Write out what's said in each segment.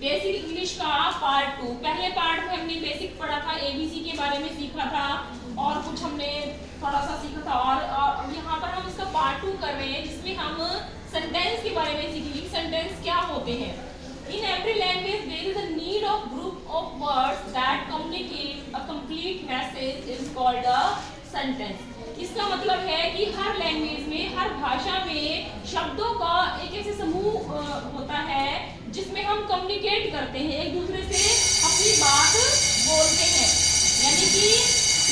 Basic English का part 2। पहले part में हमने बेसिक पढ़ा था, एबीसी के बारे में सीखा था और कुछ हमने थोड़ा सा सीखा था, और यहाँ पर हम इसका पार्ट 2 कर रहे हैं जिसमें हम सेंटेंस के बारे में सीखेंगे। सेंटेंस क्या होते हैं। In every language there is a need of group of words that communicate a complete message is called a sentence। इसका मतलब है कि हर लैंग्वेज में, हर भाषा में शब्दों का एक ऐसे समूह होता है जिसमें हम कम्युनिकेट करते हैं, एक दूसरे से अपनी बात बोलते हैं, यानी कि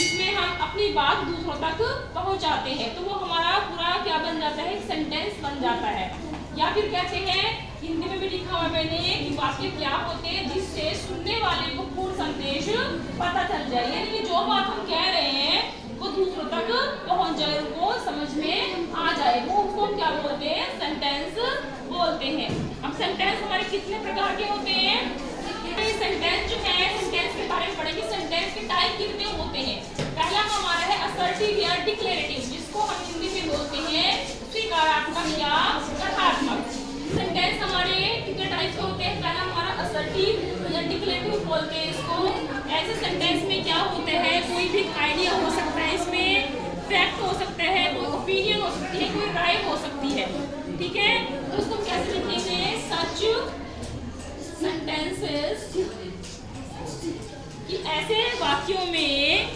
इसमें हम अपनी बात दूसरों तक पहुंचाते हैं। तो वो हमारा पूरा क्या बन जाता है, सेंटेंस बन जाता है। या फिर कहते हैं, हिंदी में भी लिखा हुआ मैंने कि वाक्य क्या होते हैं जिससे सुनने वाले को पूर्ण संदेश पता चल जाए, यानी कि जो बात हम कह रहे हैं वो दूसरों तक पहुंच जाए, उनको समझ में आ जाए, वो उसको क्या बोलते हैं, सेंटेंस बोलते हैं। अब सेंटेंस हमारे कितने प्रकार के होते हैं। सेंटेंस जो है, सेंटेंस के बारे में पढ़ेंगे। सेंटेंस के टाइप कितने होते हैं। पहला हमारा है असर्टिव या डिक्लेरेटिव, जिसको हम हिंदी में बोलते हैं स्वीकारात्मक या कथात्मक। सेंटेंस हमारे कितने टाइप के होते हैं। पहला हमारा असर्टिव या डिक्लेरेटिव बोलते हैं इसको। ऐसे सेंटेंस में क्या होता है, कोई भी आइडिया हो सकता है, इसमें फैक्ट हो सकता है, कोई ओपिनियन हो सकती है, कोई राय हो सकती है, ठीक है। तो उसको कैसे लिखेंगे, सच सेंटेंसेस, कि ऐसे वाक्यों में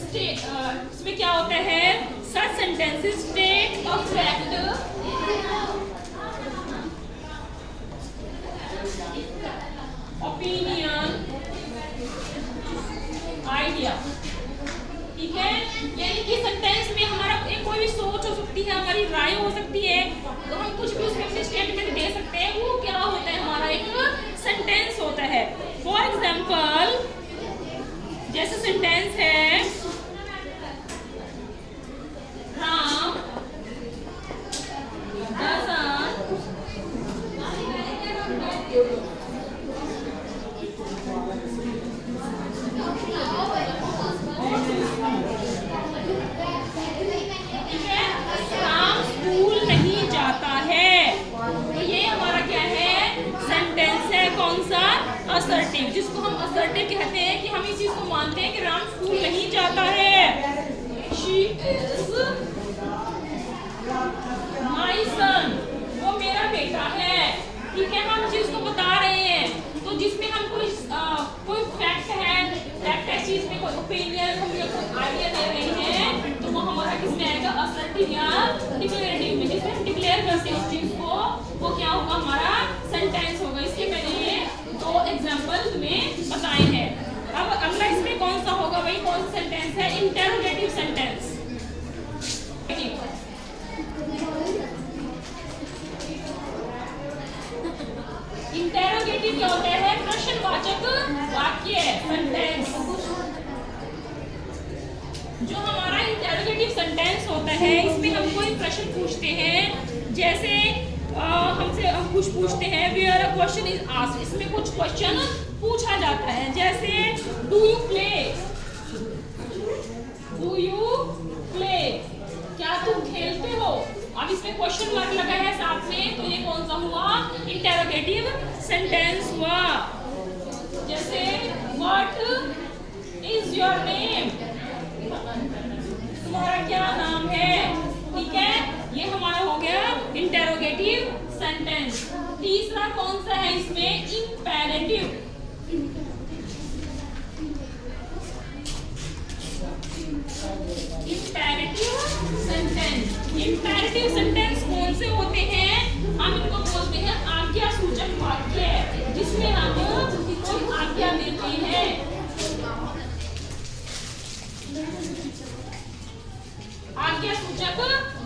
इसमें क्या होता है, such sentences state a fact, opinion, idea, ठीक है। यानी कि सेंटेंस में हमारा एक कोई भी सोच हो सकती है, हमारी राय हो सकती है, तो हम कुछ भी उसमें अपने स्टेटमेंट दे सकते हैं, वो क्या होता है, हमारा एक सेंटेंस होता है। फॉर एग्जाम्पल, जैसे सेंटेंस है, राम स्कूल नहीं जाता है, तो ये हमारा क्या है, सेंटेंस है। कौन सा, असर्टिव, जिसको हम असर्टिव कहते हैं कि हम इस चीज को मानते हैं कि राम स्कूल नहीं जाता है। She is my son, वो मेरा बेटा है, ठीक है। हम चीज को बता रहे हैं, तो जिसमें हम कोई फैक्ट है, फैक्ट है चीज में, कोई ओपिनियन, हम ये कोई आइडिया दे रहे हैं, तो वो हमारा किसमें आएगा, असर्टिव या डिक्लेरेटिव में। जिसमें हम डिक्लेयर करते हैं उस चीज को, वो क्या होगा, हमारा सेंटेंस होगा। इसके मैंने 2 एग्जाम्पल तुम्हें बताए हैं। अब अगला इसमें कौन सा होगा, वही कौन सा सेंटेंस है, इंटरोगेटिव सेंटेंस। इंटरोगेटिव क्या होता है, प्रश्नवाचक वाक्य, सेंटेंस। जो हमारा इंटरोगेटिव सेंटेंस होता है, इसमें हम कोई प्रश्न पूछते हैं, जैसे हमसे हम कुछ पूछते हैं, where a question is asked, इसमें कुछ क्वेश्चन पूछा जाता है, जैसे do you play, do you play, क्या तुम खेलते हो। अब इसमें क्वेश्चन मार्क लगा है साथ में, तो ये कौन सा हुआ, इंटरोगेटिव सेंटेंस हुआ। जैसे व्हाट इज योर नेम, तुम्हारा क्या नाम है, ठीक है। ये हमारा हो गया इंटरोगेटिव सेंटेंस। तीसरा कौन सा है इसमें, imperative. Imperative sentence, imperative sentence कौन से होते हैं, हम इनको बोलते हैं आज्ञा सूचक वाक्य, जिसमें हम कोई आज्ञा देते हैं। आज्ञा सूचक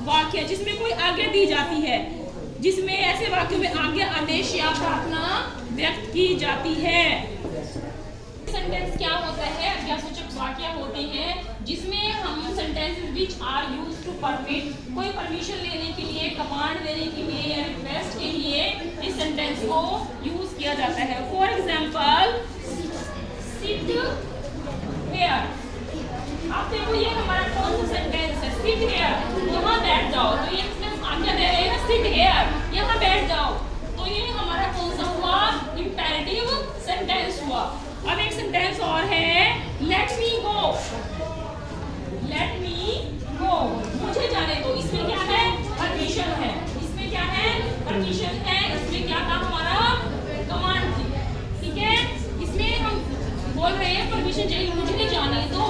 वाक्य, जिसमें कोई आज्ञा दी जाती है, जिसमें ऐसे वाक्यों में आज्ञा, आदेश या प्रार्थना व्यक्त की जाती है। सेंटेंस क्या होता है, आज्ञासूचक वाक्य होते हैं, जिसमें हम sentences which are used to permit, कोई परमिशन लेने के लिए, कमांड देने के लिए या रिक्वेस्ट के लिए इस सेंटेंस को यूज किया जाता है। फॉर एग्जांपल, सिट हियर, आप देखो ये हमारा कौन सा सेंटेंस है, सिट हियर, यहाँ बैठ जाओ, तो ये इसमें हम आज्ञा दे रहे हैं, सिट हियर, यहाँ बैठ जाओ, तो ये हमारा कौन सा हुआ, इंपेरेटिव बोल रहे हैं परमिशन चाहिए, मुझे नहीं जाने दो।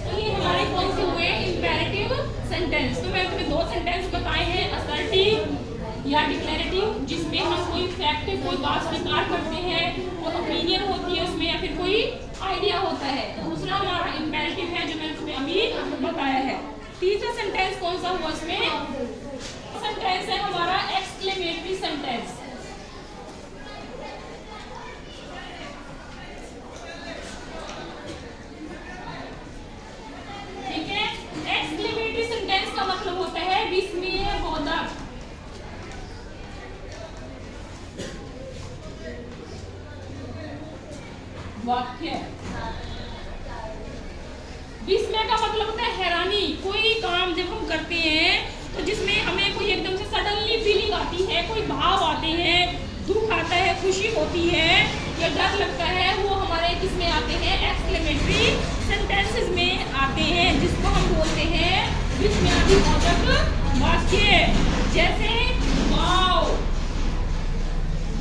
तो ये हमारे कौन से हुए इंपेरेटिव सेंटेंस। तो मैंने तुम्हें दो सेंटेंस बताए हैं, असर्टिव या डिक्लेरेटिव, जिसमें हम कोई फैक्ट कोई बात स्वीकार करते हैं, कोई ओपिनियन होती है उसमें, या फिर कोई आइडिया होता है। तो दूसरा हमारा इंपेरेटिव है जो मैंने तुम्हें अभी बताया है। तीसरा सेंटेंस कौन सा हुआ इसमें? सेंटेंस है हमारा एक्सक्लेमेटरी सेंटेंस। ठीक है, एक्सक्लेमेटरी सेंटेंस का मतलब होता है विस्मयबोधक। वाक्य। विस्मय का मतलब होता है हैरानी। कोई काम जब हम करते हैं तो जिसमें हमें कोई एकदम से सडनली फीलिंग आती है, कोई भाव आते हैं, दुख आता है, खुशी होती है या डर लगता है, वो हमारे किसमें आते हैं? एक्सक्लेमेटरी सेंटेंसेस में आते हैं, जिसको हम बोलते हैं विस्मयादिबोधक वाक्य। जैसे वाव,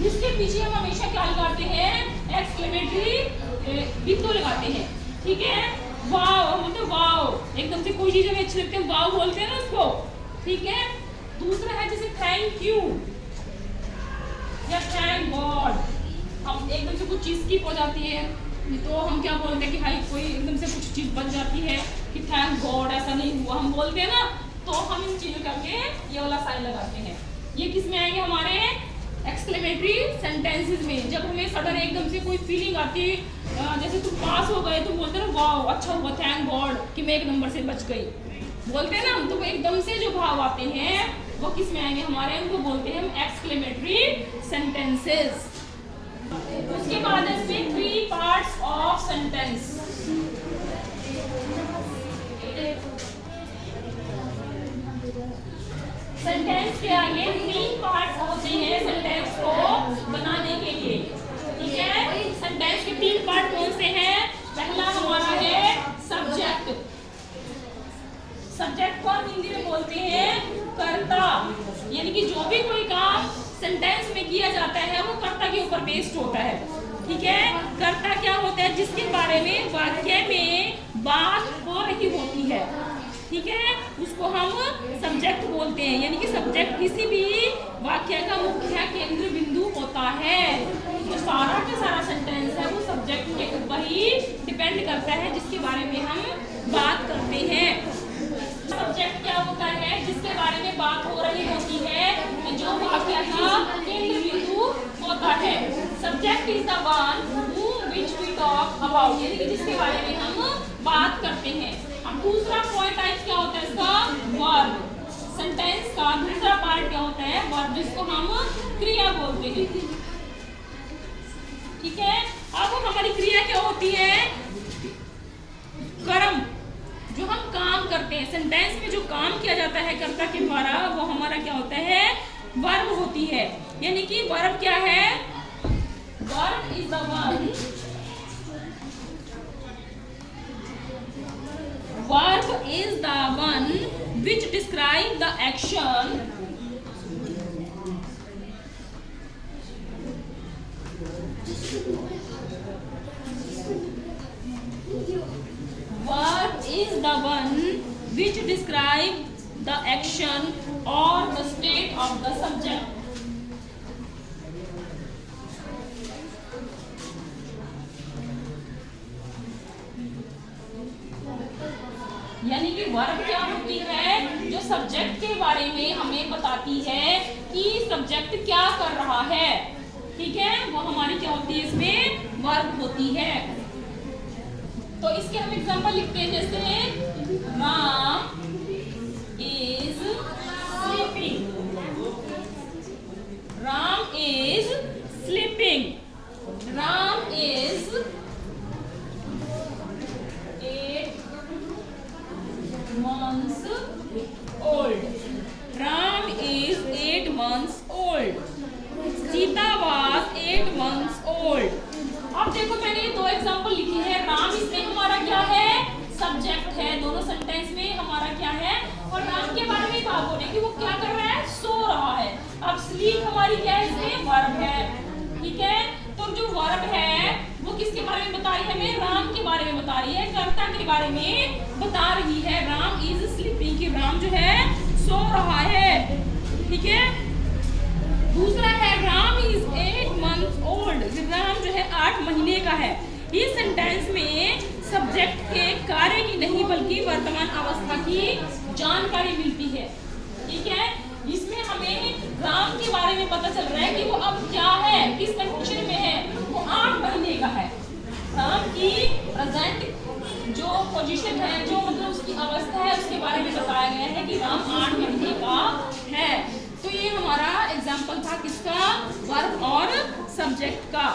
जिसके पीछे हम हमेशा क्या लगाते हैं? एक्सक्लेमेटरी बिंदु लगाते हैं। ठीक है, वाव मतलब वाव, एकदम से कोई चीज हमें अच्छी लगती है, वाव बोलते हैं ना उसको। ठीक है, दूसरा है जैसे थैंक यू या थैंक गॉड। हम एकदम से कुछ चीज स्किप हो जाती है तो हम क्या बोलते हैं कि भाई कोई एकदम से कुछ चीज बन जाती है कि थैंक गॉड ऐसा नहीं हुआ, हम बोलते हैं ना। तो हम इन चीजों करके ये वाला साइन लगाते हैं। ये किस में आएंगे? हमारे एक्सक्लेमेटरी सेंटेंसेस में। जब हमें सडन एकदम से कोई फीलिंग आती है, जैसे तुम पास हो गए, तुम बोलते ना वाओ अच्छा हुआ, थैंक गॉड कि मैं एक नंबर से बच गई, बोलते हैं ना हम। तो एकदम से जो भाव आते हैं वो किस में आएंगे? हमारे उनको बोलते हैं हम एक्सक्लेमेटरी सेंटेंसेस। उसके बाद इसमें 3 पार्ट्स ऑफ सेंटेंस। सेंटेंस के आगे 3 पार्ट्स होते हैं सेंटेंस को बनाने के लिए। ठीक है, सेंटेंस के 3 पार्ट कौन से हैं? पहला हमारा है सब्जेक्ट। सब्जेक्ट को हम हिंदी में बोलते हैं कर्ता, यानी कि जो भी कोई काम सेंटेंस में किया जाता है वो कर्ता के ऊपर बेस्ड होता है। ठीक है, कर्ता क्या होता है? जिसके बारे में वाक्य में बात हो रही होती है। ठीक है, उसको हम सब्जेक्ट बोलते हैं, यानी कि सब्जेक्ट किसी भी वाक्य का मुख्य केंद्र बिंदु होता है। जो सारा का सारा सेंटेंस है वो सब्जेक्ट के ऊपर ही डिपेंड करता है, जिसके बारे में हम बात करते हैं। सब्जेक्ट क्या होता है? जिसके बारे में बात हो रही होती है, जो वाक्य का केंद्र बिंदु होता है। Subject is the one whom which we talk about, यानी कि जिसके बारे में हम बात करते हैं। अब दूसरा पॉइंट टाइप क्या होता है इसका? वर्ब। सेंटेंस का दूसरा पार्ट क्या होता है? वर्ब, जिसको हम क्रिया बोलते हैं। ठीक है, अब हमारी क्रिया क्या होती है? कर्म। जो हम काम करते हैं, सेंटेंस में जो काम किया जाता है कर्ता के द्वारा, वो हमारा क्या होता है? वर्ब होती है। यानी कि वर्ब क्या है? Verb is the one, verb is the one which describe the action verb is the one which describe the action or the state of the subject। यानी कि वर्ब क्या होती है? जो सब्जेक्ट के बारे में हमें बताती है कि सब्जेक्ट क्या कर रहा है। ठीक है, वो हमारी क्या होती है? इसमें वर्ब होती है। तो इसके हम एग्जांपल लिखते हैं, जैसे Ram is sleeping. Ram is sleeping. Ram is 8 months old। Ram is 8 months old। Sita was 8 months old। अब देखो मैंने ये 2 एग्जांपल लिखे हैं। राम इसमें हमारा क्या है? सब्जेक्ट है। दोनों सेंटेंस में हमारा क्या है? और राम के बारे में बात हो रही है कि वो क्या कर रहा है? सो रहा है। अब स्लीप हमारी क्या है? इसमें वर्ब है। ठीक है, तो जो वर्ब है वो किसके बारे में बता रही है? हमें राम के बारे में बता रही है, कर्ता के बारे में बता रही है। राम इज स्लीपिंग, कि राम जो है सो रहा है। ठीक है। दूसरा है Ram is 8 months old, Ram जो है 8 महीने का है। इस सेंटेंस में सब्जेक्ट के कार्य की नहीं बल्कि वर्तमान अवस्था की जानकारी मिलती है। ठीक है। इसमें हमें राम के बारे में पता चल रहा है कि वो अब क्या है, किस कंडीशन में है। वो 8 महीने का है। राम की प्रेजेंट जो पोजीशन है, जो मतलब उसकी अवस्था है, उसके बारे में बताया गया है कि राम 8 महीने का है। तो ये हमारा एग्जाम्पल था किसका? वर्ब और सब्जेक्ट का।